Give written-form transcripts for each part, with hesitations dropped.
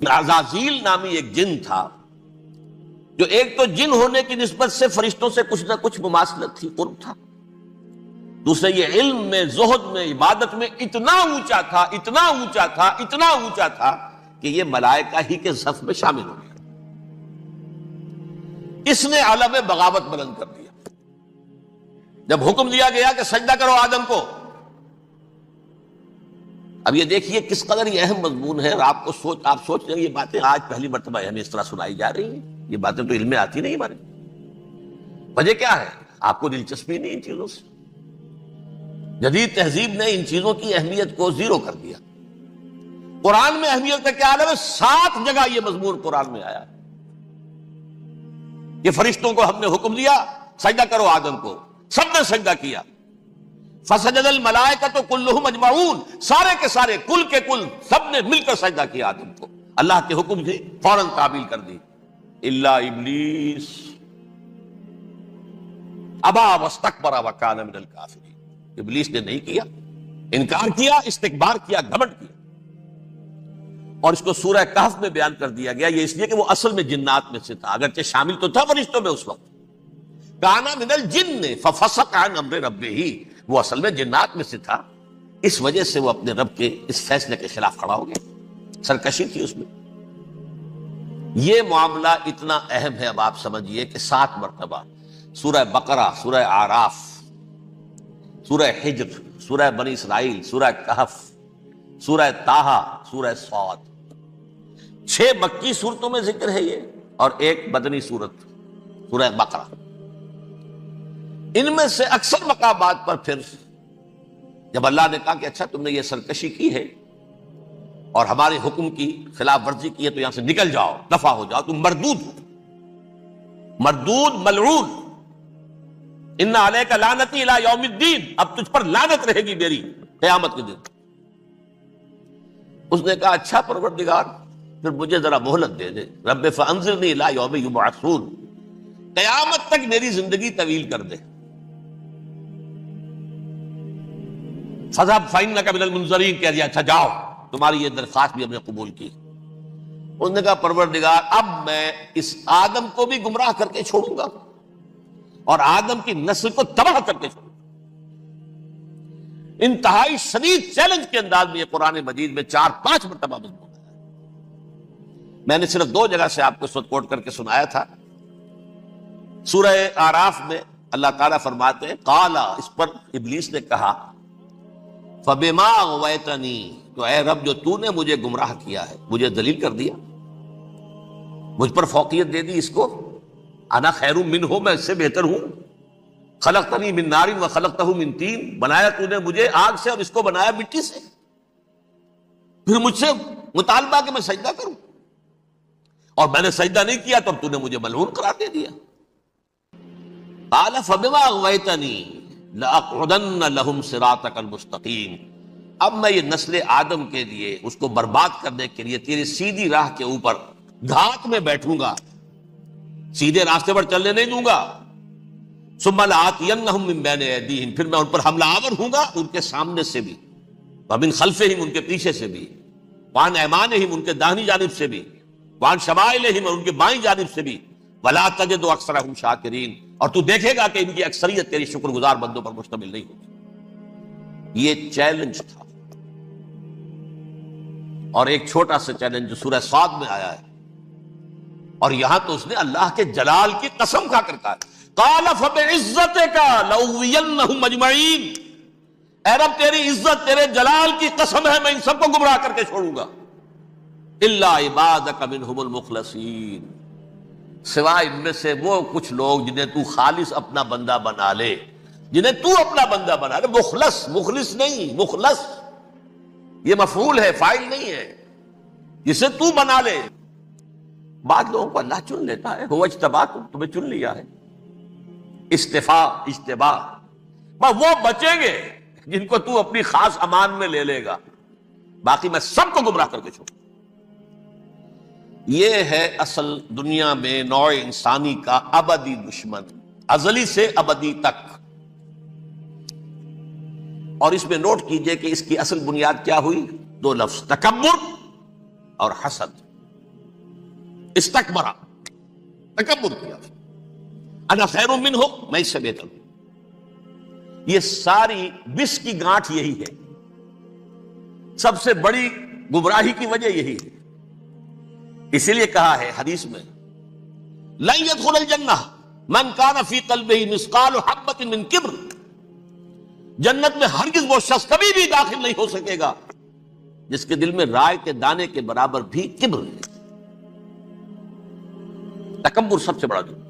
عزازیل نامی ایک جن تھا جو ایک تو جن ہونے کی نسبت سے فرشتوں سے کچھ نہ کچھ مماثلت تھی، قرب تھا، دوسرے یہ علم میں، زہد میں، عبادت میں اتنا اونچا تھا، اتنا اونچا تھا، اتنا اونچا تھا کہ یہ ملائکہ ہی کے صف میں شامل ہو گیا۔ اس نے علم بغاوت بلند کر دیا۔ جب حکم دیا گیا کہ سجدہ کرو آدم کو، اب یہ دیکھیے کس قدر یہ اہم مضمون ہے، اور آپ سوچ رہے ہیں یہ باتیں آج پہلی مرتبہ ہمیں اس طرح سنائی جا رہی ہیں، یہ باتیں تو علم میں آتی نہیں ہمارے۔ وجہ کیا ہے؟ آپ کو دلچسپی نہیں ان چیزوں سے۔ جدید تہذیب نے ان چیزوں کی اہمیت کو زیرو کر دیا۔ قرآن میں اہمیت کا کیا عالم ہے؟ 7 جگہ یہ مضمون قرآن میں آیا ہے کہ فرشتوں کو ہم نے حکم دیا سجدہ کرو آدم کو، سب نے سجدہ کیا۔ فسجد الملائکۃ کلھم اجمعون، سارے کے سارے، کل کے کل، سب نے مل کر سجدہ کیا آدم کو، اللہ کے حکم سے فوراً تعمیل کر دی، الا ابلیس ابا واستکبر وکان من الکافرین۔ ابلیس نے نہیں کیا، انکار کیا، استکبار کیا، گھمنڈ کیا۔ اور اس کو سورہ کہف میں بیان کر دیا گیا، یہ اس لیے کہ وہ اصل میں جنات میں سے تھا، اگرچہ شامل تو تھا فرشتوں میں اس وقت۔ کانا من الجن ففسق عن امر ربہ، وہ اصل میں جنات میں سے تھا، اس وجہ سے وہ اپنے رب کے اس فیصلے کے خلاف کھڑا ہو گیا، سرکشی تھی اس میں۔ یہ معاملہ اتنا اہم ہے، اب آپ سمجھیے کہ 7 مرتبہ سورہ بقرہ، سورہ اعراف، سورہ حجر، سورہ بنی اسرائیل، سورہ کہف، سورہ طٰہٰ، سورہ صاد، 6 مکی صورتوں میں ذکر ہے یہ، اور ایک مدنی صورت سورہ بقرہ۔ ان میں سے اکثر مقامات پر پھر جب اللہ نے کہا کہ اچھا تم نے یہ سرکشی کی ہے اور ہمارے حکم کی خلاف ورزی کی ہے تو یہاں سے نکل جاؤ، دفع ہو جاؤ، تم مردود ہو، مردود، ملعون، ان علیک لعنتی الی یوم الدین، اب تجھ پر لعنت رہے گی میری قیامت کے دن۔ اس نے کہا اچھا پروردگار پھر مجھے ذرا مہلت دے دے، رب فانظرنی الی یوم یبعثون، قیامت تک میری زندگی طویل کر دے۔ فذهب فإنك من المنظرین، کہہ دیا اچھا جاؤ، تمہاری یہ درخواست بھی ہم نے قبول کی۔ اس نے کہا پروردگار اب میں اس آدم کو بھی گمراہ کر کے چھوڑوں گا اور آدم کی نسل کو تباہ کر کے چھوڑوں گا۔ انتہائی شدید چیلنج کے انداز میں یہ قرآن مجید میں 4-5 مرتبہ مضمون ہے۔ میں نے صرف 2 جگہ سے آپ کو سوٹ کوٹ کر کے سنایا تھا۔ سورہ اعراف میں اللہ تعالیٰ فرماتے ہیں قالا، اس پر ابلیس نے کہا فَبِمَا أَغْوَيْتَنِي، تو اے رب جو تو نے مجھے گمراہ کیا ہے، مجھے ذلیل کر دیا، مجھ پر فوقیت دے دی اس کو، انا خیر منہ، میں اس سے بہتر ہوں، خلقتنی من نار وخلقتہ من طین، بنایا تو نے مجھے آگ سے اور اس کو بنایا مٹی سے، پھر مجھ سے مطالبہ کہ میں سجدہ کروں، اور میں نے سجدہ نہیں کیا تو اب تو نے مجھے ملعون قرار دے دیا۔ قال فبما اغویتنی لأقعدن لهم صراطک المستقیم، اب میں یہ نسل آدم کے لیے، اس کو برباد کرنے کے لیے تیری سیدھی راہ کے اوپر گھات میں بیٹھوں گا، سیدھے راستے پر چلنے نہیں دوں گا۔ ثم لآتینہم من بین ایدیہم، پھر میں ان پر حملہ آور ہوں گا، ان کے سامنے سے بھی، ومن خلفہم، ان کے پیچھے سے بھی، وعن ایمانہم، ان کے داہنی جانب سے بھی، وعن شمائلہم، اور ان کے بائیں جانب سے بھی، ولا تجد اکثرہم شاکرین، اور تو دیکھے گا کہ ان کی اکثریت تیری شکر گزار بندوں پر مشتمل نہیں ہوگی۔ یہ چیلنج تھا، اور ایک چھوٹا سا چیلنج جو سورہ صاد میں آیا ہے، اور یہاں تو اس نے اللہ کے جلال کی قسم کھا کر کہا قال فبعزتک لأغوینہم اجمعین، اے رب تیری عزت، تیرے جلال کی قسم ہے میں ان سب کو گمراہ کر کے چھوڑوں گا، الا عبادک منہم المخلصین، سوائے ان میں سے وہ کچھ لوگ جنہیں تو خالص اپنا بندہ بنا لے، جنہیں تو اپنا بندہ بنا لے، مخلص، مخلص نہیں، مخلص یہ مفعول ہے، فاعل نہیں ہے، جسے تو بنا لے۔ بعض لوگوں کو اللہ چن لیتا ہے، هو اجتباکم، تمہیں چن لیا ہے، استفاء، اجتباء، وہ بچیں گے جن کو تو اپنی خاص امان میں لے لے گا، باقی میں سب کو گمراہ کر کے چھوڑوں۔ یہ ہے اصل دنیا میں نوع انسانی کا ابدی دشمن، ازلی سے ابدی تک۔ اور اس میں نوٹ کیجئے کہ اس کی اصل بنیاد کیا ہوئی؟ 2 لفظ، تکبر اور حسد۔ استکبرا، تکبر کیا، انا خیر منہ، میں اس سے بہتر ہوں. یہ ساری بس کی گانٹھ یہی ہے، سب سے بڑی گمراہی کی وجہ یہی ہے. اسی لیے کہا ہے حدیث میں لن يدخل الجنہ من کان فی قلبہ مثقال حبۃ من کبر، جنت میں ہرگز وہ شخص کبھی بھی داخل نہیں ہو سکے گا جس کے دل میں رائے کے دانے کے برابر بھی کبر ہے. تکبر سب سے بڑا جرم.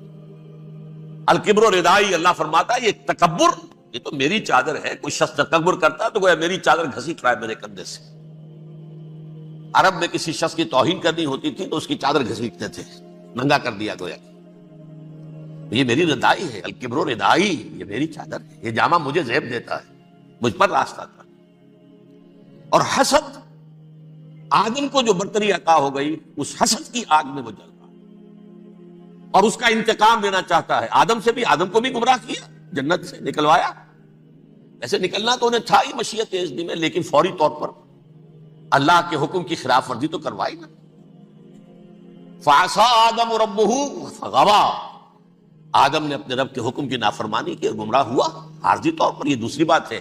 الکبر ردائی، اللہ فرماتا ہے یہ تکبر، یہ تو میری چادر ہے. کوئی شخص تکبر کرتا ہے تو گویا میری چادر گھسیٹ رہا ہے میرے کندھے سے. عرب میں کسی شخص کی توہین کرنی ہوتی تھی تو اس کی چادر گھسیٹتے تھے، ننگا کر دیا گویا. یہ میری ردائی ہے، الکبر ردائی، یہ میری چادر ہے، یہ جامہ مجھے زیب دیتا ہے، مجھ پر راستہ تھا. اور حسد، آدم کو جو برتری عطا ہو گئی اس حسد کی آگ میں وہ جل رہا اور اس کا انتقام لینا چاہتا ہے. آدم سے بھی، آدم کو بھی گمراہ کیا، جنت سے نکلوایا. ایسے نکلنا تو انہیں تھا ہی مشیت اذن میں، لیکن فوری طور پر اللہ کے حکم کی خلاف ورزی تو کروائی نا. فعصى آدم ربه فغوى، آدم نے اپنے رب کے حکم کی نافرمانی کی اور گمراہ ہوا عارضی طور پر. یہ دوسری بات ہے،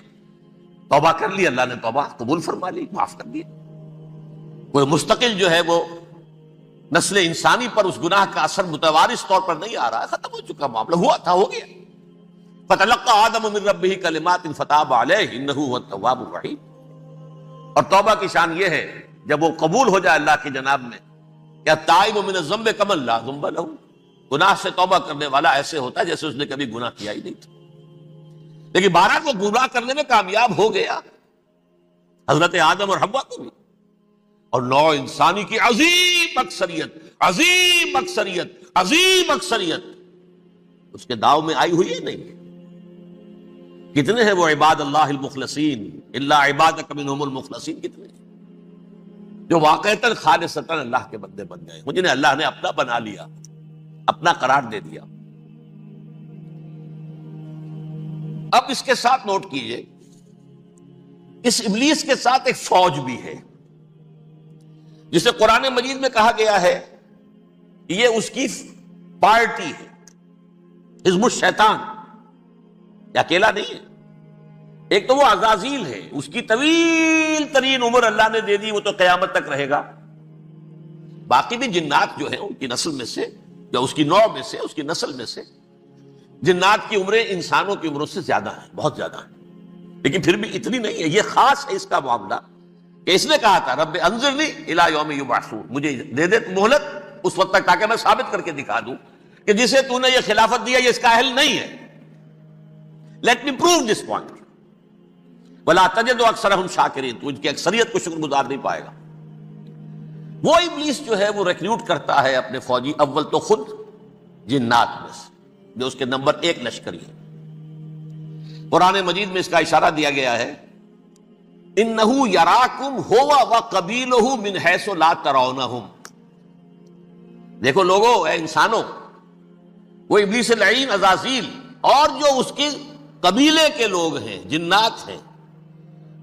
توبہ کر لی، اللہ نے توبہ قبول فرما لی، معاف کر دیا. کوئی مستقل جو ہے وہ نسل انسانی پر اس گناہ کا اثر متوارث طور پر نہیں آ رہا ہے، ختم ہو چکا معاملہ، ہوا تھا ہو گیا. فتلقى آدم من ربه کلمات فتاب علیہ انہ هو التواب الرحیم. اور توبہ کی شان یہ ہے جب وہ قبول ہو جائے اللہ کی جناب میں، کیا تائب من الذنب کمن لا ذنب له، گناہ سے توبہ کرنے والا ایسے ہوتا ہے جیسے اس نے کبھی گناہ کیا ہی نہیں تھا. لیکن بارہ کو گناہ کرنے میں کامیاب ہو گیا، حضرت آدم اور حوا کو بھی. اور نوع انسانی کی عظیم اکثریت، عظیم اکثریت، عظیم اکثریت اس کے داؤ میں آئی ہوئی ہے نہیں. کتنے ہیں وہ عباد اللہ المخلصین، الا عبادک منہم المخلصین، کتنے جو واقعتاً خالصتاً اللہ کے بندے بن گئے، جنہیں اللہ نے اپنا بنا لیا، اپنا قرار دے دیا. اب اس کے ساتھ نوٹ کیجئے، اس ابلیس کے ساتھ ایک فوج بھی ہے جسے قرآن مجید میں کہا گیا ہے یہ اس کی پارٹی ہے، حزب الشیطان. یہ اکیلا نہیں ہے. ایک تو وہ عزازیل ہے، اس کی طویل ترین عمر اللہ نے دے دی، وہ تو قیامت تک رہے گا. باقی بھی جنات جو ہیں ان کی نسل میں سے، یا اس کی نوع میں سے، اس کی نسل میں سے، جنات کی عمریں انسانوں کی عمروں سے زیادہ ہیں، بہت زیادہ ہیں. لیکن پھر بھی اتنی نہیں ہے. یہ خاص ہے اس کا معاملہ کہ اس نے کہا تھا رب انظرنی الی یوم یبعثون، مجھے دے دے مہلت اس وقت تک تاکہ میں ثابت کر کے دکھا دوں کہ جسے تو نے یہ خلافت دیا یہ اس کا اہل نہیں ہے. Let me prove this point. ولا تجد اکثرهم شاکرین، تو ان کی اکثریت کو شکر گزار نہیں پائے گا. وہ ابلیس جو ہے وہ ریکروٹ کرتا ہے اپنے فوجی، اول تو خود جنات میں سے جو اس کے نمبر 1 لشکری ہے. قرآن مجید میں اس کا اشارہ دیا گیا ہے انہ یراکم ہوا وقبیلہ من حیث لا ترونہم. دیکھو لوگو، اے انسانوں، وہ ابلیس لعین عزازیل اور جو اس کے قبیلے کے لوگ ہیں، جنات ہیں،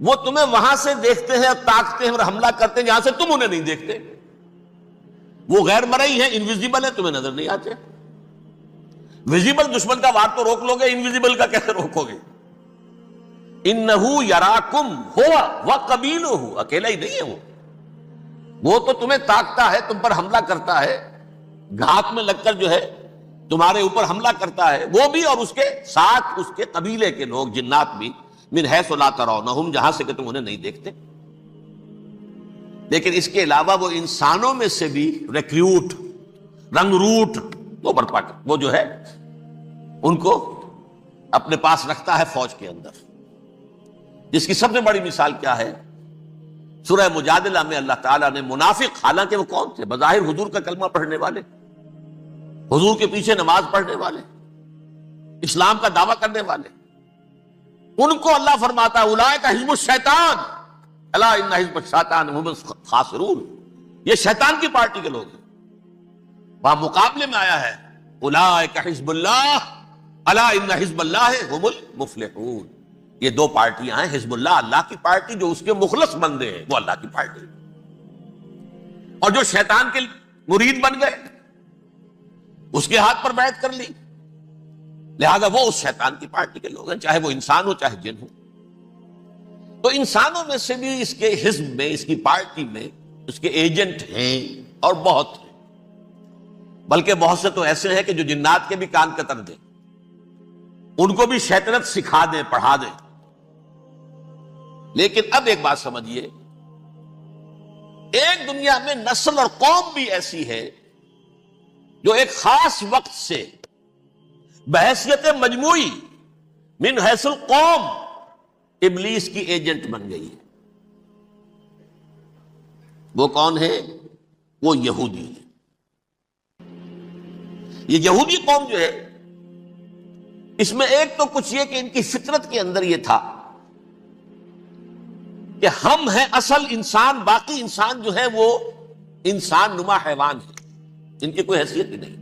وہ تمہیں وہاں سے دیکھتے ہیں اور تاکتے ہیں اور حملہ کرتے ہیں جہاں سے تم انہیں نہیں دیکھتے. وہ غیر مرئی ہیں، انویزیبل ہیں، تمہیں نظر نہیں آتے. ویزیبل دشمن کا وار تو روک لو گے، انویزیبل کا کیسے روکو گے؟ انہو یراکم ہوا وقبیلہ، اکیلا ہی نہیں ہے وہ تو تمہیں تاکتا ہے، تم پر حملہ کرتا ہے، گھات میں لگ کر جو ہے تمہارے اوپر حملہ کرتا ہے وہ بھی، اور اس کے ساتھ اس کے قبیلے کے لوگ جنات بھی، من حیث لا ترونہم، جہاں سے کہ تم انہیں نہیں دیکھتے. لیکن اس کے علاوہ وہ انسانوں میں سے بھی ریکریوٹ، رنگ روٹ، وہ جو ہے ان کو اپنے پاس رکھتا ہے فوج کے اندر. جس کی سب سے بڑی مثال کیا ہے؟ سورہ مجادلہ میں اللہ تعالیٰ نے منافق، حالانکہ وہ کون تھے؟ بظاہر حضور کا کلمہ پڑھنے والے، حضور کے پیچھے نماز پڑھنے والے، اسلام کا دعویٰ کرنے والے، ان کو اللہ فرماتا ہے اولئک حزب الشیطان الا ان حزب الشیطان هم الخاسرون. یہ شیطان کی پارٹی کے لوگ ہیں. وہاں مقابلے میں آیا ہے اولئک حزب اللہ الا ان حزب اللہ هم المفلحون. یہ دو پارٹیاں ہیں، حزب اللہ اللہ کی پارٹی جو اس کے مخلص بندے ہیں وہ اللہ کی پارٹی، اور جو شیطان کے مرید بن گئے اس کے ہاتھ پر بیعت کر لی، لہذا وہ اس شیطان کی پارٹی کے لوگ ہیں، چاہے وہ انسان ہو چاہے جن ہو۔ تو انسانوں میں سے بھی اس کے حزب میں، اس کی پارٹی میں اس کے ایجنٹ ہیں اور بہت ہیں، بلکہ بہت سے تو ایسے ہیں کہ جو جنات کے بھی کان کتر دیں، ان کو بھی شیطنت سکھا دیں، پڑھا دیں۔ لیکن اب ایک بات سمجھیے، ایک دنیا میں نسل اور قوم بھی ایسی ہے جو ایک خاص وقت سے بحیثیت مجموعی من حیث القوم ابلیس کی ایجنٹ بن گئی ہے۔ وہ کون ہے؟ وہ یہودی ہے۔ یہ یہودی قوم جو ہے، اس میں ایک تو کچھ یہ کہ ان کی فطرت کے اندر یہ تھا کہ ہم ہیں اصل انسان، باقی انسان جو ہے وہ انسان نما حیوان ہے، ان کی کوئی حیثیت ہی نہیں۔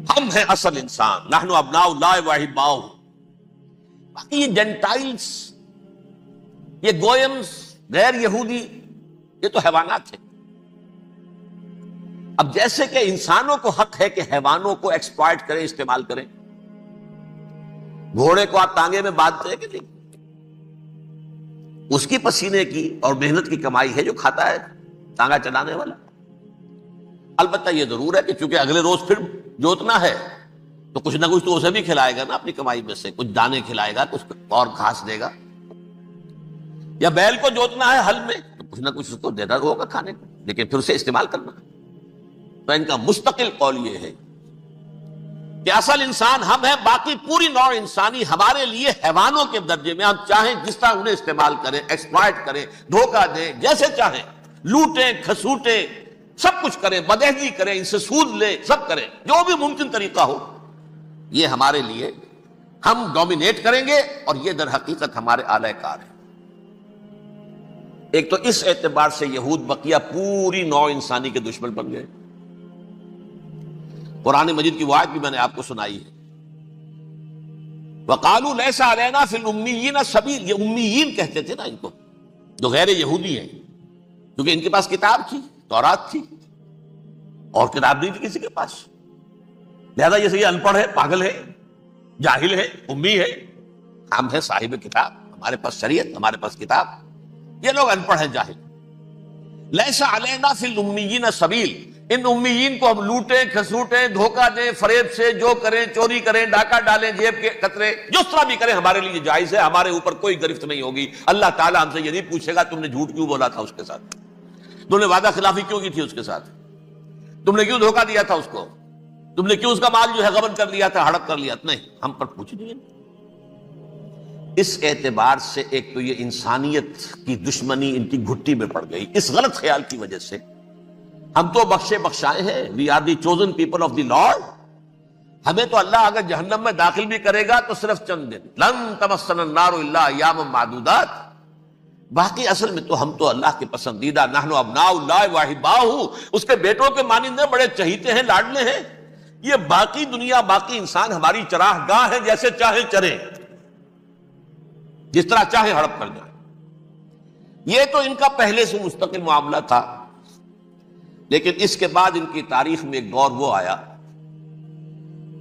ہم ہیں اصل انسان، نحن ابناء اللہ و احباؤہ۔ باقی یہ جنٹائلز، یہ گویمز، غیر یہودی، یہ تو حیوانات ہیں۔ اب جیسے کہ انسانوں کو حق ہے کہ حیوانوں کو ایکسپلائٹ کریں، استعمال کریں۔ گھوڑے کو آپ ٹانگے میں باندھتے ہیں کہ نہیں؟ اس کی پسینے کی اور محنت کی کمائی ہے جو کھاتا ہے ٹانگا چلانے والا۔ البتہ یہ ضرور ہے کہ چونکہ اگلے روز پھر جوتنا ہے تو کچھ نہ کچھ تو اسے بھی کھلائے گا نا، اپنی کمائی میں سے کچھ دانے کھلائے گا، کچھ اور گھاس دے گا۔ یا بیل کو جوتنا ہے ہل میں تو کچھ نہ کچھ اس کو دیتا ہوگا کھانے کو، لیکن پھر اسے استعمال کرنا۔ تو ان کا مستقل قول یہ ہے کہ اصل انسان ہم ہیں، باقی پوری نوع انسانی ہمارے لیے حیوانوں کے درجے میں، ہم چاہیں جس طرح انہیں استعمال کریں، ایکسپلائٹ کریں، دھوکہ دیں، جیسے چاہیں، لوٹیں، کھسوٹیں، سب کچھ کریں، بدہضی کریں، ان سے سود لیں، سب کریں، جو بھی ممکن طریقہ ہو، یہ ہمارے لیے ہم ڈومینیٹ کریں گے، اور یہ در حقیقت ہمارے اعلی کار ہیں۔ ایک تو اس اعتبار سے یہود بقیہ پوری نوع انسانی کے دشمن بن گئے۔ قرآن مجید کی وہ آیت بھی میں نے آپ کو سنائی ہے، وَقَالُوا لَيْسَ عَلَيْنَا فِي الْأُمِّيِّينَ سَبِيلٌ۔ یہ امیین کہتے تھے نا ان کو، جو غیر یہودی ہیں، کیونکہ ان کے پاس کتاب تھی، تورات تھی، اور کتاب نہیں تھی کسی کے پاس، لہذا یہ ان پڑھ ہے، پاگل ہے، جاہل ہے، امی ہے۔ ہم ہیں صاحب کتاب، ہمارے پاس شریعت، ہمارے پاس کتاب، یہ لوگ ان پڑھ ہیں، جاہل۔ لَيْسَ عَلَيْنَا فِي الْأُمِّيِّينَ سَبِيلٌ، ان امیین کو ہم لوٹیں، کھسوٹیں، دھوکہ دیں، فریب سے جو کریں، چوری کریں، ڈاکہ ڈالیں، جیب کے قطرے، جس طرح بھی کریں ہمارے لیے جائز ہے، ہمارے اوپر کوئی گرفت نہیں ہوگی۔ اللہ تعالیٰ ہم سے یہ نہیں پوچھے گا تم نے جھوٹ کیوں بولا تھا اس کے ساتھ، تم نے وعدہ خلافی کیوں کی تھی اس کے ساتھ، تم نے کیوں دھوکہ دیا تھا اس کو، تم نے کیوں اس کا مال جو ہے غبن کر لیا تھا، ہڑپ کر لیا تھا، نہیں، ہم پر پوچھ نہیں ہے۔ اس اعتبار سے ایک تو یہ انسانیت کی دشمنی ان کی گھٹی میں پڑ گئی، اس غلط خیال کی وجہ سے ہم تو بخشے بخشائے ہیں، we are the chosen people of the Lord, ہمیں تو اللہ اگر جہنم میں داخل بھی کرے گا تو صرف چند دن، لن تمسنا النار الا ایاما معدودات، باقی اصل میں تو ہم تو اللہ کے پسندیدہ، نحن ابناء اللہ و احباؤہ، اس کے بیٹوں کے مانند بڑے چہیتے ہیں، لاڈلے ہیں۔ یہ باقی دنیا، باقی انسان ہماری چراہ گاہ ہے، جیسے چاہے چریں، جس طرح چاہے ہڑپ کر جائیں۔ یہ تو ان کا پہلے سے مستقل معاملہ تھا، لیکن اس کے بعد ان کی تاریخ میں ایک دور وہ آیا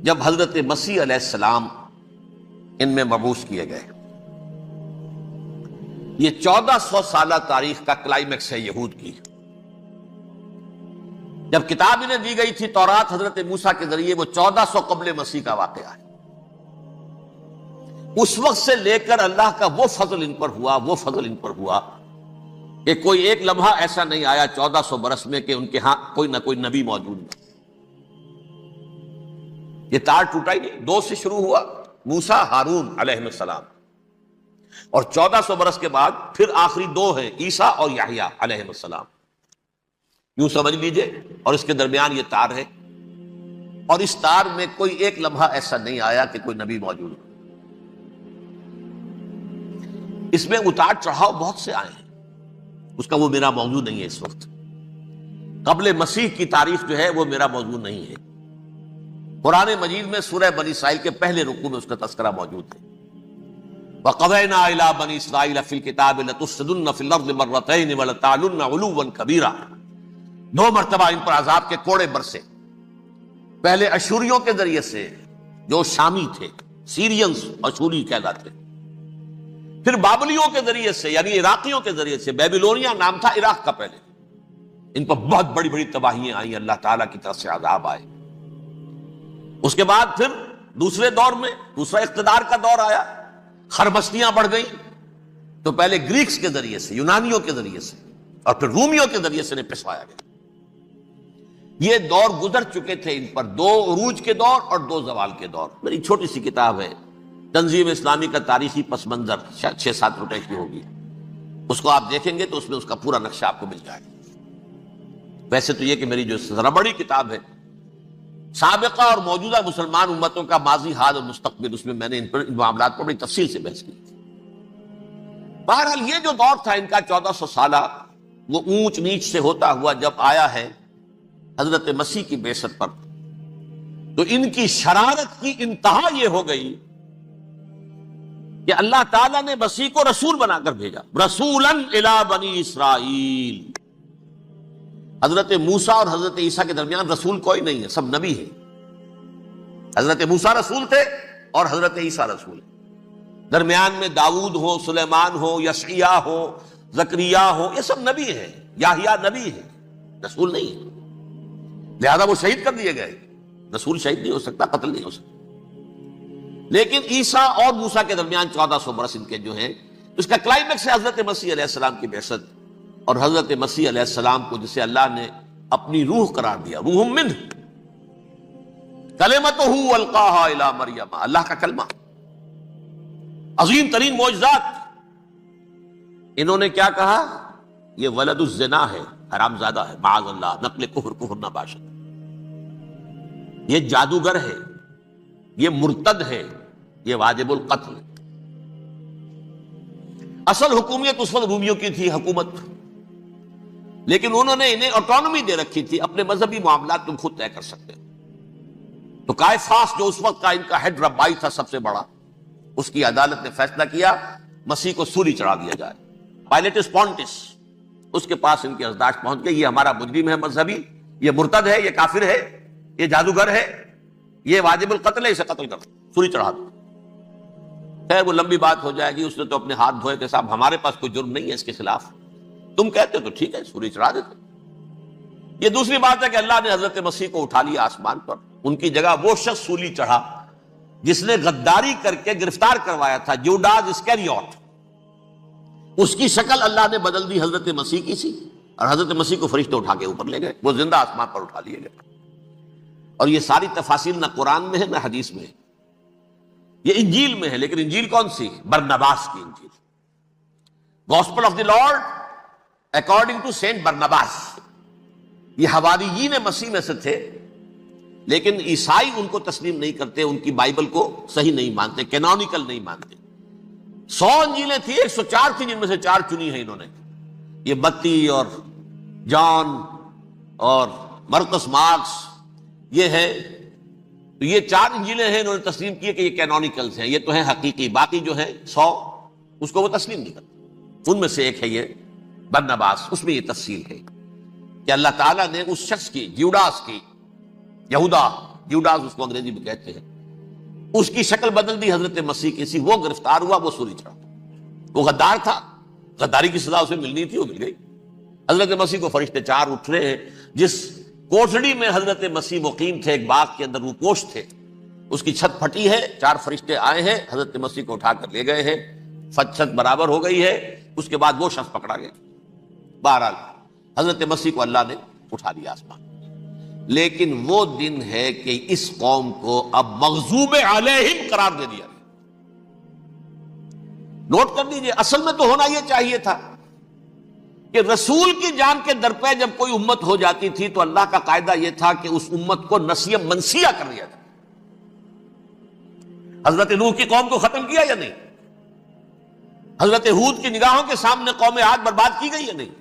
جب حضرت مسیح علیہ السلام ان میں مبعوث کیے گئے۔ یہ 1400 سالہ تاریخ کا کلائمیکس ہے یہود کی۔ جب کتاب انہیں دی گئی تھی تورات حضرت موسیٰ کے ذریعے، وہ 1400 قبل مسیح کا واقعہ ہے۔ اس وقت سے لے کر اللہ کا وہ فضل ان پر ہوا، وہ فضل ان پر ہوا کہ کوئی ایک لمحہ ایسا نہیں آیا 1400 برس میں کہ ان کے ہاں کوئی نہ کوئی نبی موجود نہ۔ یہ تار ٹوٹا ہی نہیں، 2 سے شروع ہوا، موسیٰ، ہارون علیہ السلام، اور 1400 برس کے بعد پھر آخری 2 ہیں، عیسیٰ اور یحییٰ علیہ السلام، یوں سمجھ لیجئے، اور اس کے درمیان یہ تار ہے، اور اس تار میں کوئی ایک لمحہ ایسا نہیں آیا کہ کوئی نبی موجود ہو۔ اس میں اتار چڑھاؤ بہت سے آئے ہیں، اس کا وہ میرا موضوع نہیں ہے اس وقت۔ قبل مسیح کی تاریخ جو ہے وہ میرا موضوع نہیں ہے۔ قرآن مجید میں سورہ بنی اسرائیل کے پہلے رکوع میں اس کا تذکرہ موجود ہے۔ وَقَضَيْنَا إِلَىٰ بَنِي إِسْرَائِيلَ فِي الْكِتَابِ لَتُفْسِدُنَّ فِي الْأَرْضِ مَرَّتَيْنِ وَلَتَعْلُنَّ عُلُوًّا كَبِيرًا، 2 مرتبہ ان پر عذاب کے کوڑے برسے، پہلے اشوریوں کے ذریعے سے جو شامی تھے، سیرینز اشوری کہلاتے، پھر بابلیوں کے ذریعے سے یعنی عراقیوں کے ذریعے سے، بیبیلونیا نام تھا عراق کا پہلے، ان پر بہت بڑی بڑی تباہیاں آئیں، اللہ تعالیٰ کی طرف سے عذاب آئے۔ اس کے بعد پھر دوسرے دور میں دوسرا اقتدار کا دور آیا، خربستیاں بڑھ گئیں، تو پہلے گریکس کے ذریعے سے، یونانیوں کے ذریعے سے، اور پھر رومیوں کے ذریعے سے پسوایا گیا۔ یہ دور گزر چکے تھے، ان پر دو عروج کے دور اور دو زوال کے دور۔ میری چھوٹی سی کتاب ہے تنظیم اسلامی کا تاریخی پس منظر، شاید 6-7 روپے کی ہوگی، اس کو آپ دیکھیں گے تو اس میں اس کا پورا نقشہ آپ کو مل جائے گا۔ ویسے تو یہ کہ میری جو ذرا بڑی کتاب ہے سابقہ اور موجودہ مسلمان امتوں کا ماضی، حال اور مستقبل، اس میں میں نے ان معاملات پر بڑی تفصیل سے بحث کی۔ بہرحال یہ جو دور تھا ان کا 1400 سالہ، وہ اونچ نیچ سے ہوتا ہوا جب آیا ہے حضرت مسیح کی بعثت پر، تو ان کی شرارت کی انتہا یہ ہو گئی کہ اللہ تعالیٰ نے مسیح کو رسول بنا کر بھیجا، رسولاً الی بنی اسرائیل۔ حضرت موسیٰ اور حضرت عیسیٰ کے درمیان رسول کوئی نہیں ہے، سب نبی ہیں۔ حضرت موسیٰ رسول تھے اور حضرت عیسیٰ رسول ہیں، درمیان میں داؤد ہو، سلیمان ہو، یشعیاہ ہو، زکریا ہو، یہ سب نبی ہیں، یحییٰ نبی ہیں، رسول نہیں ہے۔ لہذا وہ شہید کر دیے گئے، رسول شہید نہیں ہو سکتا، قتل نہیں ہو سکتا۔ لیکن عیسیٰ اور موسیٰ کے درمیان 1400 برس ان کے جو ہیں، اس کا کلائمیکس ہے حضرت مسیح علیہ السلام کی بعثت، اور حضرت مسیح علیہ السلام کو جسے اللہ نے اپنی روح قرار دیا، روح منہ، کلمتہ القاہا الی مریم، اللہ کا کلمہ، عظیم ترین معجزات۔ انہوں نے کیا کہا؟ یہ ولد الزنا ہے، حرام زادہ ہے، معاذ اللہ، نقل کفر نہ باشد، یہ جادوگر ہے، یہ مرتد ہے، یہ واجب القتل۔ اصل حکومت اس وقت رومیوں کی تھی حکومت، لیکن انہوں نے انہیں آٹونومی دے رکھی تھی، اپنے مذہبی معاملات تم خود طے کر سکتے ہو۔ تو کائفاس جو اس وقت کا ان کا ہیڈ ربائی تھا سب سے بڑا، اس کی عدالت نے فیصلہ کیا مسیح کو سولی چڑھا دیا جائے۔ پائلیٹس پونٹس، اس کے پاس ان کی ازداش پہنچ گئی، یہ ہمارا مجرم ہے مذہبی، یہ مرتد ہے، یہ کافر ہے، یہ جادوگر ہے، یہ واجب القتل ہے، اسے قتل کر دو، سولی چڑھا دو۔ خیر وہ لمبی بات ہو جائے گی، اس نے تو اپنے ہاتھ دھوئے کہ صاحب ہمارے پاس کوئی جرم نہیں ہے اس کے خلاف، تم کہتے ہو تو ٹھیک ہے، سولی چڑھا دیتے۔ یہ دوسری بات ہے کہ اللہ نے حضرت مسیح کو اٹھا لیا آسمان پر، ان کی جگہ وہ شخص سولی چڑھا جس نے غداری کر کے گرفتار کروایا تھا، جوڈاس اسکریوٹ، اس کی شکل اللہ نے بدل دی حضرت مسیح کی سی، اور حضرت مسیح کو فرشتے اٹھا کے اوپر لے گئے، وہ زندہ آسمان پر اٹھا لیے گئے۔ اور یہ ساری تفاصیل نہ قرآن میں ہے نہ حدیث میں ہے، یہ انجیل میں ہے، لیکن انجیل کون سی؟ برنباس کی انجیل، gospel of the Lord according to Saint Barnabas. یہ حواریین مسیح میں سے تھے، لیکن عیسائی ان کو تسلیم نہیں کرتے، ان کی بائبل کو صحیح نہیں مانتے، کینونیکل نہیں مانتے۔ 100 انجیلیں تھیں، 104 تھیں، جن میں سے 4 چنی ہیں انہوں نے، یہ متی اور جان اور مرقس مارکس، یہ ہے، تو یہ 4 انجیلیں ہیں، انہوں نے تسلیم کیے کہ یہ کینونیکلز ہیں، یہ تو ہیں حقیقی، باقی جو ہیں 100 اس کو وہ تسلیم نہیں کرتے۔ ان میں سے ایک ہے یہ برنباس، اس میں یہ تفصیل ہے کہ اللہ تعالیٰ نے اس شخص کی، جیوڈاس کی، یہودا جیوڈاس اس کو انگریزی میں کہتے ہیں، اس کی شکل بدل دی حضرت مسیح کی سی، وہ گرفتار ہوا، وہ سولی چڑھا، وہ غدار تھا، غداری کی سزا اسے ملنی تھی، وہ مل گئی۔ حضرت مسیح کو فرشتے 4 اٹھ رہے ہیں، جس کوٹڑی میں حضرت مسیح مقیم تھے، ایک باغ کے اندر روپوش تھے، اس کی چھت پھٹی ہے، 4 فرشتے آئے ہیں، حضرت مسیح کو اٹھا کر لے گئے ہیں، چھت برابر ہو گئی ہے، اس کے بعد وہ شخص پکڑا گیا۔ بہرحال حضرت مسیح کو اللہ نے اٹھا لیا آسمان۔ لیکن وہ دن ہے کہ اس قوم کو اب مغضوب علیہم قرار دے دیا۔ نوٹ کر لیجئے، اصل میں تو ہونا یہ چاہیے تھا کہ رسول کی جان کے در پہ جب کوئی امت ہو جاتی تھی تو اللہ کا قاعدہ یہ تھا کہ اس امت کو نسیہ منسیہ کر دیا جائے۔ حضرت نوح کی قوم کو ختم کیا یا نہیں؟ حضرت ہود کی نگاہوں کے سامنے قوم عاد برباد کی گئی یا نہیں؟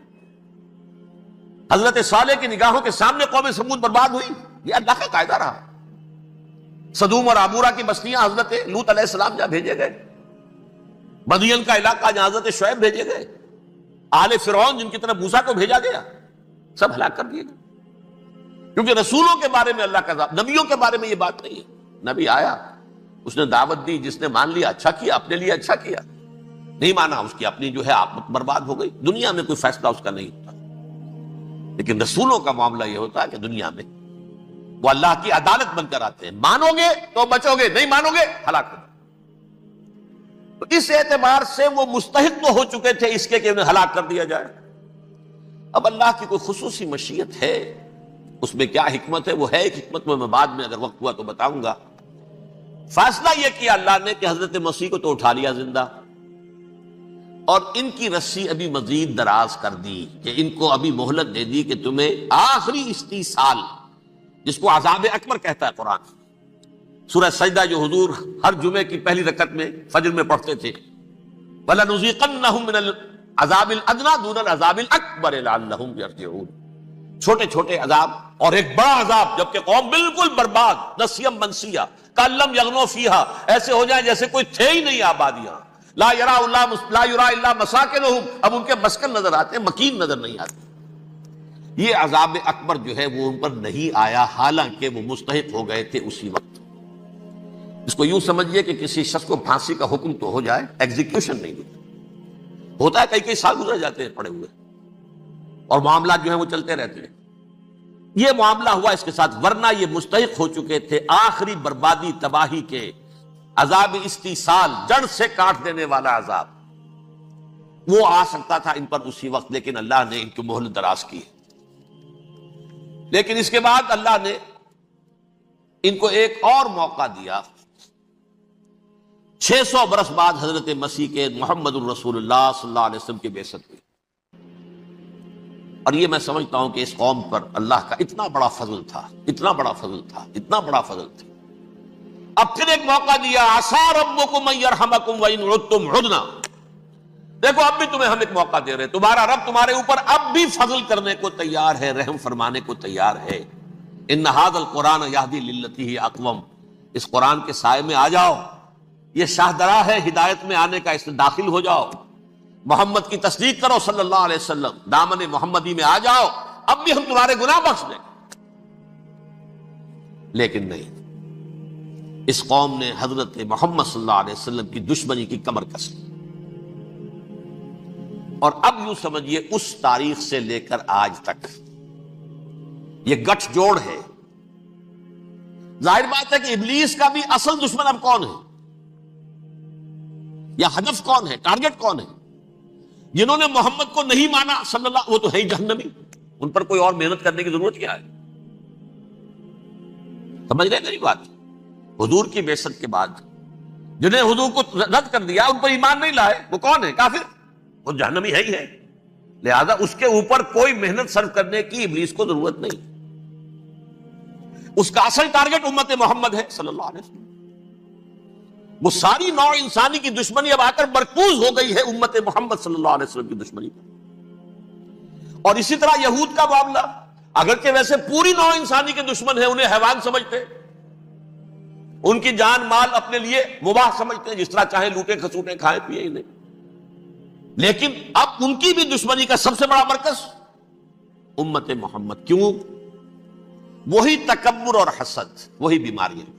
حضرت صالح کی نگاہوں کے سامنے قوم سمود برباد ہوئی؟ یہ اللہ کا قاعدہ رہا۔ سدوم اور عمورہ کی بستیاں حضرت لوط علیہ السلام جہاں بھیجے گئے، مدین کا علاقہ جہاں حضرت شعیب بھیجے گئے، آل فرعون جن کی طرف موسیٰ کو بھیجا گیا، سب ہلاک کر دیے گئے۔ کیونکہ رسولوں کے بارے میں اللہ کا عذاب، نبیوں کے بارے میں یہ بات نہیں ہے. نبی آیا، اس نے دعوت دی، جس نے مان لیا اچھا کیا، اپنے لیے اچھا کیا، نہیں مانا اس کی اپنی جو ہے آپ برباد ہو گئی. دنیا میں کوئی فیصلہ اس کا نہیں ہوتا، لیکن رسولوں کا معاملہ یہ ہوتا ہے کہ دنیا میں وہ اللہ کی عدالت بن کر آتے ہیں. مانو گے تو بچو گے، نہیں مانو گے ہلاک ہو. تو اس اعتبار سے وہ مستحق تو ہو چکے تھے اس کے کہ انہیں ہلاک کر دیا جائے. اب اللہ کی کوئی خصوصی مشیت ہے، اس میں کیا حکمت ہے، وہ ہے ایک حکمت میں بعد میں اگر وقت ہوا تو بتاؤں گا. فیصلہ یہ کیا اللہ نے کہ حضرت مسیح کو تو اٹھا لیا زندہ، اور ان کی رسی ابھی مزید دراز کر دی، کہ ان کو ابھی مہلت دے دی کہ تمہیں آخری استیصال، جس کو عذاب اکبر کہتا ہے قرآن. سورہ سجدہ جو حضور ہر جمعے کی پہلی رکعت میں فجر میں پڑھتے تھے، وَلَنُذِيقَنَّهُم مِّنَ الْعَذَابِ الْأَدْنَىٰ دُونَ الْعَذَابِ الْأَكْبَرِ لَعَلَّهُمْ يَرْجِعُونَ. چھوٹے چھوٹے عذاب اور ایک بڑا عذاب، جبکہ قوم بالکل برباد، نسیم منسیہ کأن لم یغنوا فیہا، ایسے ہو جائیں جیسے کوئی تھے ہی نہیں آبادیاں. لا یرا الا مساکنہم، اب ان کے مسکن نظر آتے ہیں، مکین نظر نہیں آتے. یہ عذاب اکبر جو ہے وہ ان پر نہیں آیا، حالانکہ وہ مستحق ہو گئے تھے اسی وقت. اس کو یوں سمجھیے کہ کسی شخص کو پھانسی کا حکم تو ہو جائے، ایگزیکیوشن نہیں ہوتا ہے، کئی سال گزر جاتے ہیں پڑے ہوئے، اور معاملات جو ہیں وہ چلتے رہتے ہیں. یہ معاملہ ہوا اس کے ساتھ، ورنہ یہ مستحق ہو چکے تھے آخری بربادی تباہی کے، عذاب استیصال، جڑ سے کاٹ دینے والا عذاب. وہ آ سکتا تھا ان پر اسی وقت، لیکن اللہ نے ان کی مہلت دراز کی. لیکن اس کے بعد اللہ نے ان کو ایک اور موقع دیا. 600 برس بعد حضرت مسیح کے محمد الرسول اللہ صلی اللہ علیہ وسلم کی بعثت ہوئی. اور یہ میں سمجھتا ہوں کہ اس قوم پر اللہ کا اتنا بڑا فضل تھا، اتنا بڑا فضل تھا، اتنا بڑا فضل تھا. اب پھر ایک موقع دیا، عسیٰ ربکم ان یرحمکم وان عدتم عدنا. دیکھو اب بھی تمہیں ہم ایک موقع دے رہے ہیں، تمہارا رب تمہارے اوپر اب بھی فضل کرنے کو تیار ہے، رحم فرمانے کو تیار ہے. ان ھذا القرآن یہدی للتی ہی اقوم، اس قرآن کے سائے میں آ جاؤ، یہ شاہدرا ہے ہدایت میں آنے کا، اس میں داخل ہو جاؤ، محمد کی تصدیق کرو صلی اللہ علیہ وسلم، دامن محمدی میں آ جاؤ، اب بھی ہم تمہارے گناہ بخش دیں. لیکن نہیں، اس قوم نے حضرت محمد صلی اللہ علیہ وسلم کی دشمنی کی کمر کس لی. اور اب یوں سمجھیے اس تاریخ سے لے کر آج تک یہ گٹھ جوڑ ہے. ظاہر بات ہے کہ ابلیس کا بھی اصل دشمن اب کون ہے، یا ہدف کون ہے، ٹارگٹ کون ہے؟ جنہوں نے محمد کو نہیں مانا صلی اللہ، وہ تو ہے ہی جہنمی، ان پر کوئی اور محنت کرنے کی ضرورت کیا ہے؟ سمجھ رہے میری بات؟ حضور کی بعثت کے بعد جنہیں حضور کو رد کر دیا، ان پر ایمان نہیں لائے، وہ کون ہے؟ کافر، وہ جہنمی ہے ہی ہے. لہذا اس کے اوپر کوئی محنت صرف کرنے کی ابلیس کو ضرورت نہیں. اس کا اصل ٹارگٹ امت محمد ہے صلی اللہ علیہ وسلم. وہ ساری نوع انسانی کی دشمنی اب آ کر مرکوز ہو گئی ہے امت محمد صلی اللہ علیہ وسلم کی دشمنی پر. اور اسی طرح یہود کا معاملہ، اگرچہ ویسے پوری نوع انسانی کے دشمن ہیں، انہیں حیوان سمجھتے، ان کی جان مال اپنے لیے مباح سمجھتے ہیں، جس طرح چاہے لوٹے کھسوٹے کھائے پیے ہی نہیں. لیکن اب ان کی بھی دشمنی کا سب سے بڑا مرکز امت محمد. کیوں؟ وہی تکبر اور حسد، وہی بیماریاں.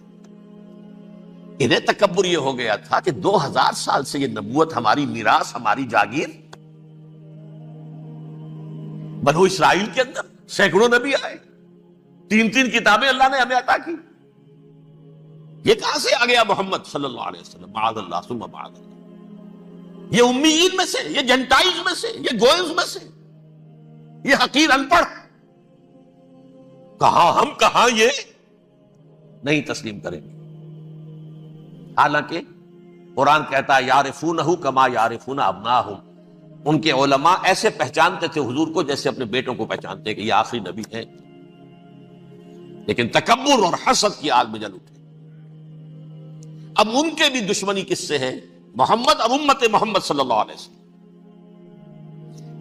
انہیں تکبر یہ ہو گیا تھا کہ 2000 سال سے یہ نبوت ہماری میراث، ہماری جاگیر. بنو اسرائیل کے اندر سینکڑوں نبی آئے، 3 کتابیں اللہ نے ہمیں عطا کی. یہ کہاں سے آ گیا محمد صلی اللہ علیہ وسلم؟ معاذ اللہ ثم معاذ اللہ. یہ امیین میں سے، یہ جنٹائلز میں سے، یہ گوئنز میں سے، یہ حقیر ان پڑھ. کہاں ہم، کہاں یہ نہیں تسلیم کریں گے. حالانکہ قرآن کہتا ہے یعرفونہ کما یعرفون ابناہم، ان کے علماء ایسے پہچانتے تھے حضور کو جیسے اپنے بیٹوں کو پہچانتے کہ یہ آخری نبی ہے. لیکن تکبر اور حسد کی آگ میں جل اٹھے. اب ان کے بھی دشمنی کس سے ہے؟ محمد اور امت محمد صلی اللہ علیہ وسلم.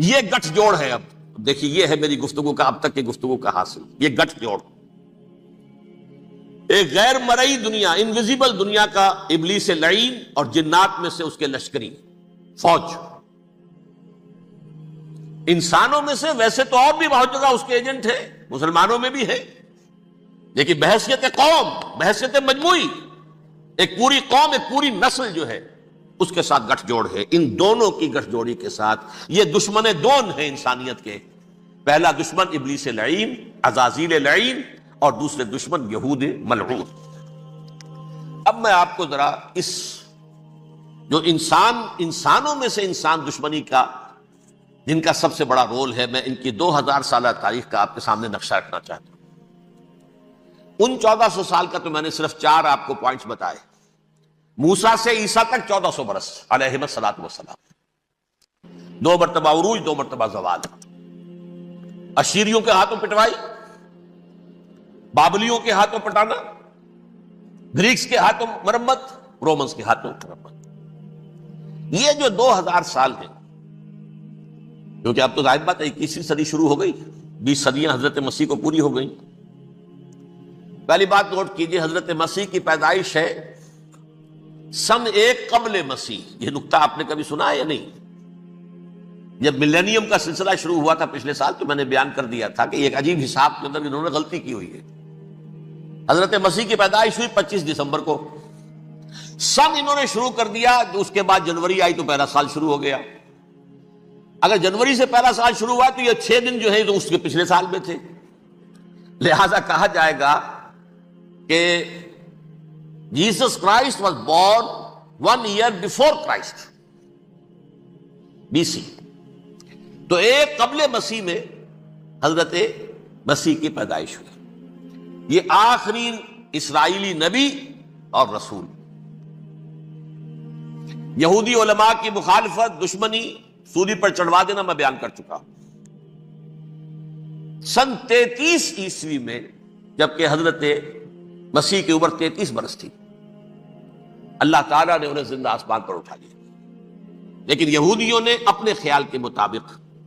یہ گٹھ جوڑ ہے. اب دیکھیے، یہ ہے میری گفتگو کا اب تک کی گفتگو کا حاصل، یہ گٹھ جوڑ. ایک غیر مرئی دنیا، انویزیبل دنیا کا ابلیس لعین اور جنات میں سے اس کے لشکری فوج. انسانوں میں سے ویسے تو اور بھی بہت جگہ اس کے ایجنٹ ہے، مسلمانوں میں بھی ہے، لیکن بحیثیت قوم، بحیثیت مجموعی، ایک پوری قوم، ایک پوری نسل جو ہے اس کے ساتھ گٹھ جوڑ ہے۔ ان دونوں کی گٹھ جوڑی کے ساتھ یہ دشمن دون ہیں انسانیت کے، پہلا دشمن ابلیس لعین، عزازیل لعین، اور دوسرے دشمن یہود ملعون۔ اب میں آپ کو ذرا اس جو انسانوں میں سے انسان دشمنی کا جن کا سب سے بڑا رول ہے، میں ان کی 2000 سالہ تاریخ کا آپ کے سامنے نقشہ رکھنا چاہتا ہوں۔ ان 1400 سال کا تو میں نے صرف 4 آپ کو پوائنٹس بتائے۔ موسیٰ سے عیسیٰ تک 1400 برس علیہ الصلوۃ والسلام، 2 مرتبہ عروج، 2 مرتبہ زوال، اشیریوں کے ہاتھوں پٹوائی، بابلیوں کے ہاتھوں پٹانا، گریکس کے ہاتھوں مرمت، رومنس کے ہاتھوں مرمت۔ یہ جو 2000 سال ہیں، کیونکہ اب تو ظاہر بات ہے 21ویں صدی شروع ہو گئی، 20 صدیاں حضرت مسیح کو پوری ہو گئی۔ پہلی بات نوٹ کیجئے، حضرت مسیح کی پیدائش ہے سن 1 قبل مسیح۔ یہ نقطہ آپ نے کبھی سنا ہے یا نہیں؟ جب ملینیم کا سلسلہ شروع ہوا تھا پچھلے سال، تو میں نے بیان کر دیا تھا کہ ایک عجیب حساب کے اندر انہوں نے غلطی کی ہوئی ہے۔ حضرت مسیح کی پیدائش ہوئی 25 دسمبر کو، سن انہوں نے شروع کر دیا، اس کے بعد جنوری آئی تو پہلا سال شروع ہو گیا۔ اگر جنوری سے پہلا سال شروع ہوا تو یہ 6 دن جو ہے تو اس کے پچھلے سال میں تھے، لہذا کہا جائے گا کہ Jesus Christ was born 1 year before Christ، BC۔ تو 1 قبل مسیح میں حضرت مسیح کی پیدائش ہوئی۔ یہ آخری اسرائیلی نبی اور رسول۔ یہودی علماء کی مخالفت، دشمنی، سولی پر چڑھوا دینا میں بیان کر چکا ہوں۔ سن 33 عیسوی میں جبکہ حضرت مسیح کی عمر 33 برس تھی، اللہ تعالیٰ نے انہیں زندہ آسمان پر اٹھا لیا، لیکن یہودیوں نے اپنے خیال کے مطابق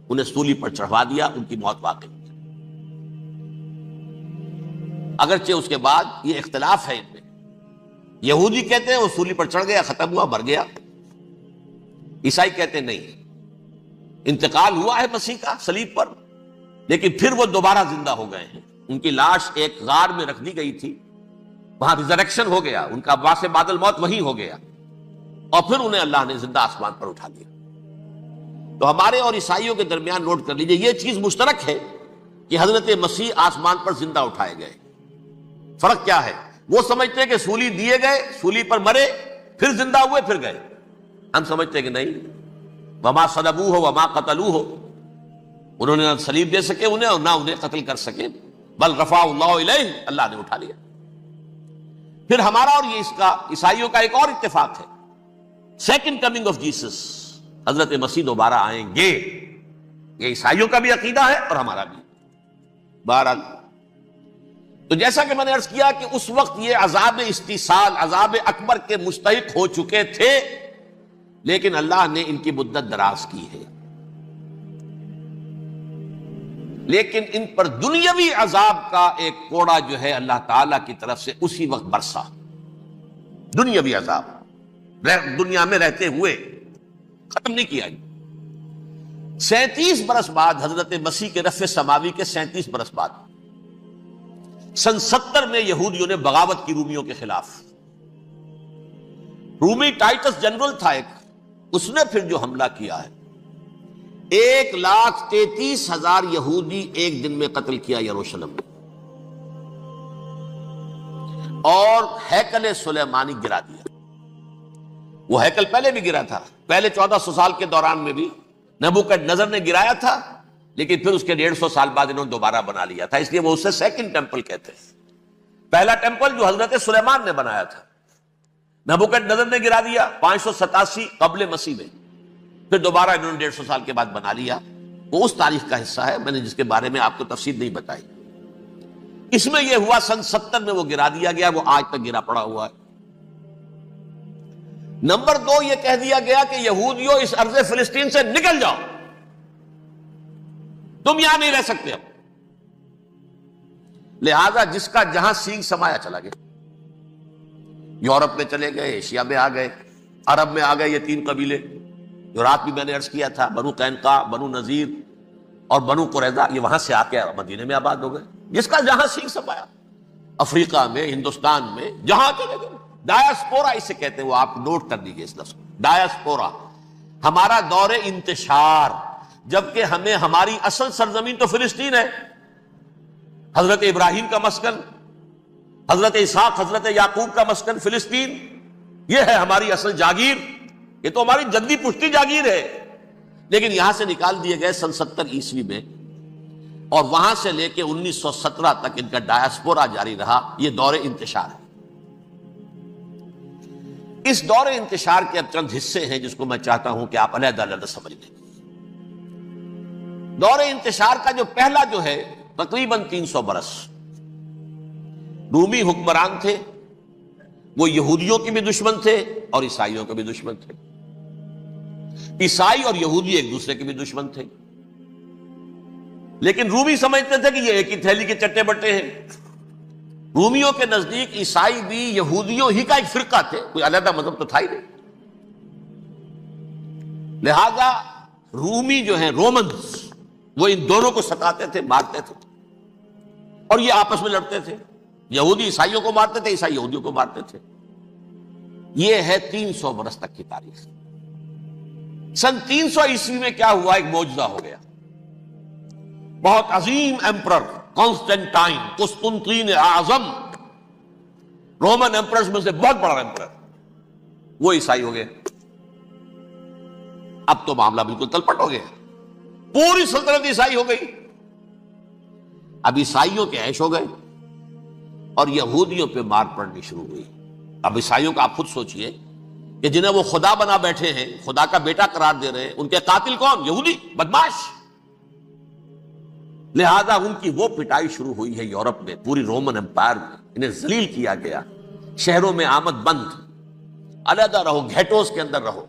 انہیں سولی پر چڑھوا دیا، ان کی موت واقع ہوئی۔ اگرچہ اس کے بعد یہ اختلاف ہے ان میں، یہودی کہتے ہیں وہ سولی پر چڑھ گیا، ختم ہوا، مر گیا، عیسائی کہتے ہیں نہیں، انتقال ہوا ہے مسیح کا صلیب پر، لیکن پھر وہ دوبارہ زندہ ہو گئے ہیں۔ ان کی لاش ایک غار میں رکھ دی گئی تھی، وہاں ریزریکشن ہو گیا، ان کا باعث بعد الموت وہی ہو گیا، اور پھر انہیں اللہ نے زندہ آسمان پر اٹھا لیا۔ تو ہمارے اور عیسائیوں کے درمیان نوٹ کر لیجئے، یہ چیز مشترک ہے کہ حضرت مسیح آسمان پر زندہ اٹھائے گئے۔ فرق کیا ہے؟ وہ سمجھتے ہیں کہ سولی دیے گئے، سولی پر مرے، پھر زندہ ہوئے، پھر گئے۔ ہم سمجھتے ہیں کہ نہیں، وما صلبوہ وما قتلوہ، انہوں نے نہ صلیب دے سکے انہیں اور نہ انہیں قتل کر سکے، بل رفعہ اللہ الیہ، اللہ نے اٹھا لیا۔ پھر ہمارا اور یہ اس کا عیسائیوں کا ایک اور اتفاق ہے، سیکنڈ کمنگ آف جیسس، حضرت مسیح دوبارہ آئیں گے، یہ عیسائیوں کا بھی عقیدہ ہے اور ہمارا بھی۔ بہرحال تو جیسا کہ میں نے عرض کیا کہ اس وقت یہ عذاب استیصال، عذاب اکبر کے مستحق ہو چکے تھے، لیکن اللہ نے ان کی مدت دراز کی ہے، لیکن ان پر دنیاوی عذاب کا ایک کوڑا جو ہے اللہ تعالی کی طرف سے اسی وقت برسا۔ دنیاوی عذاب دنیا میں رہتے ہوئے ختم نہیں کیا۔ 37 برس بعد حضرت مسیح کے رفع سماوی کے 37 برس بعد سن 70 میں یہودیوں نے بغاوت کی رومیوں کے خلاف۔ رومی ٹائٹس جنرل تھا ایک، اس نے پھر جو حملہ کیا ہے، 1,33,000 یہودی ایک دن میں قتل کیا یروشلم میں، اور ہیکل سلیمانی گرا دیا۔ وہ ہیکل پہلے بھی گرا تھا، پہلے 1400 سال کے دوران میں بھی نبوکدنضر نے گرایا تھا، لیکن پھر اس کے 150 سال بعد انہوں نے دوبارہ بنا لیا تھا، اس لیے وہ اسے سیکنڈ ٹیمپل کہتے ہیں۔ پہلا ٹیمپل جو حضرت سلیمان نے بنایا تھا، نبوکدنضر نے گرا دیا 587 قبل مسیح میں، پھر دوبارہ انہوں نے 150 سال کے بعد بنا لیا۔ وہ اس تاریخ کا حصہ ہے، میں نے جس کے بارے میں آپ کو تفصیل نہیں بتائی۔ اس میں یہ ہوا سن 70 میں وہ گرا دیا گیا، وہ آج تک گرا پڑا ہوا ہے۔ نمبر 2 یہ کہہ دیا گیا کہ یہودیوں اس ارض فلسطین سے نکل جاؤ، تم یہاں نہیں رہ سکتے اب۔ لہذا جس کا جہاں سینگ سمایا چلا گیا، یورپ میں چلے گئے، ایشیا میں آ گئے، عرب میں آ گئے، یہ 3 قبیلے جو رات بھی میں نے عرض کیا تھا، بنو قینقاع، بنو نذیر اور بنو قریظہ، یہ وہاں سے آ کے مدینے میں آباد ہو گئے، جس کا جہاں سینگ سمایا۔ افریقہ میں، ہندوستان میں، جہاں چلے گئے، ڈایاسپورا اسے کہتے ہیں، وہ آپ نوٹ کر لیجیے اس لفظ کو، ڈایاسپورا، ہمارا دور انتشار، جبکہ ہمیں ہماری اصل سرزمین تو فلسطین ہے، حضرت ابراہیم کا مسکن، حضرت اسحاق حضرت یعقوب کا مسکن فلسطین، یہ ہے ہماری اصل جاگیر، یہ تو ہماری جدی پشتی جاگیر ہے، لیکن یہاں سے نکال دیے گئے سن 70 عیسوی میں، اور وہاں سے لے کے 1917 تک ان کا ڈایاسپورا جاری رہا۔ یہ دور انتشار ہے۔ اس دور انتشار کے اب چند حصے ہیں جس کو میں چاہتا ہوں کہ آپ علیحدہ علیحدہ سمجھ لیں۔ دور انتشار کا جو پہلا جو ہے تقریباً 300 برس، رومی حکمران تھے، وہ یہودیوں کے بھی دشمن تھے اور عیسائیوں کے بھی دشمن تھے، عیسائی اور یہودی ایک دوسرے کے بھی دشمن تھے، لیکن رومی سمجھتے تھے کہ یہ ایک ہی تھیلی کے چٹے بٹے ہیں۔ رومیوں کے نزدیک عیسائی بھی یہودیوں ہی کا ایک فرقہ تھے، کوئی علیحدہ مذہب تو تھا ہی نہیں، لہذا رومی جو ہیں رومنز وہ ان دونوں کو ستاتے تھے، مارتے تھے، اور یہ آپس میں لڑتے تھے، یہودی عیسائیوں کو مارتے تھے، عیسائی یہودیوں کو مارتے تھے۔ یہ ہے 300 برس تک کی تاریخ۔ سن 300 عیسوی میں کیا ہوا؟ ایک معجزہ ہو گیا۔ بہت عظیم ایمپرر کانسٹینٹائن، قسطنطین اعظم، رومن ایمپررز میں سے بہت بڑا ایمپرر، وہ عیسائی ہو گئے۔ اب تو معاملہ بالکل تلپٹ ہو گیا، پوری سلطنت عیسائی ہو گئی۔ اب عیسائیوں کے عیش ہو گئے اور یہودیوں پہ مار پڑنی شروع ہوئی۔ اب عیسائیوں کا آپ خود سوچئے کہ جنہیں وہ خدا بنا بیٹھے ہیں، خدا کا بیٹا قرار دے رہے ہیں، ان کے قاتل کون؟ یہودی بدماش۔ لہذا ان کی وہ پٹائی شروع ہوئی ہے یورپ میں، پوری رومن امپائر میں، انہیں ذلیل کیا گیا، شہروں میں آمد بند، علیحدہ رہو، گھیٹوز کے اندر رہو۔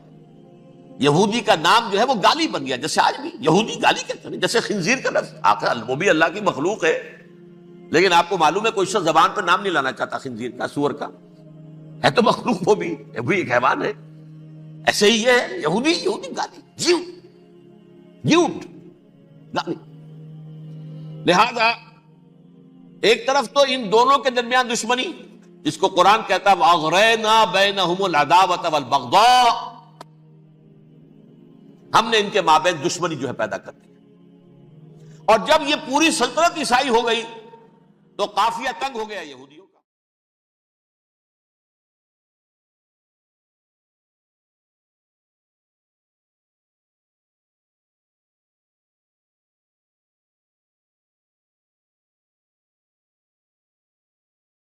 یہودی کا نام جو ہے وہ گالی بن گیا، جیسے آج بھی یہودی گالی کہتے ہیں، جیسے خنزیر کا لفظ، آخر وہ بھی اللہ کی مخلوق ہے، لیکن آپ کو معلوم ہے کوئی شخص زبان پر نام نہیں لانا چاہتا خنزیر کا، سور کا، ہے تو مخلوق، وہ بھی ایک حیوان ہے۔ ایسے ہی یہ ہے یہودی گالی، جیوٹ گالی۔ لہذا ایک طرف تو ان دونوں کے درمیان دشمنی، جس کو قرآن کہتا ہے وَأَغْرَيْنَا بَيْنَهُمُ الْعَدَاوَةَ وَالْبَغْضَاءَ، ہم نے ان کے مابین دشمنی جو ہے پیدا کر دی۔ اور جب یہ پوری سلطنت عیسائی ہو گئی تو قافیہ تنگ ہو گیا یہودیوں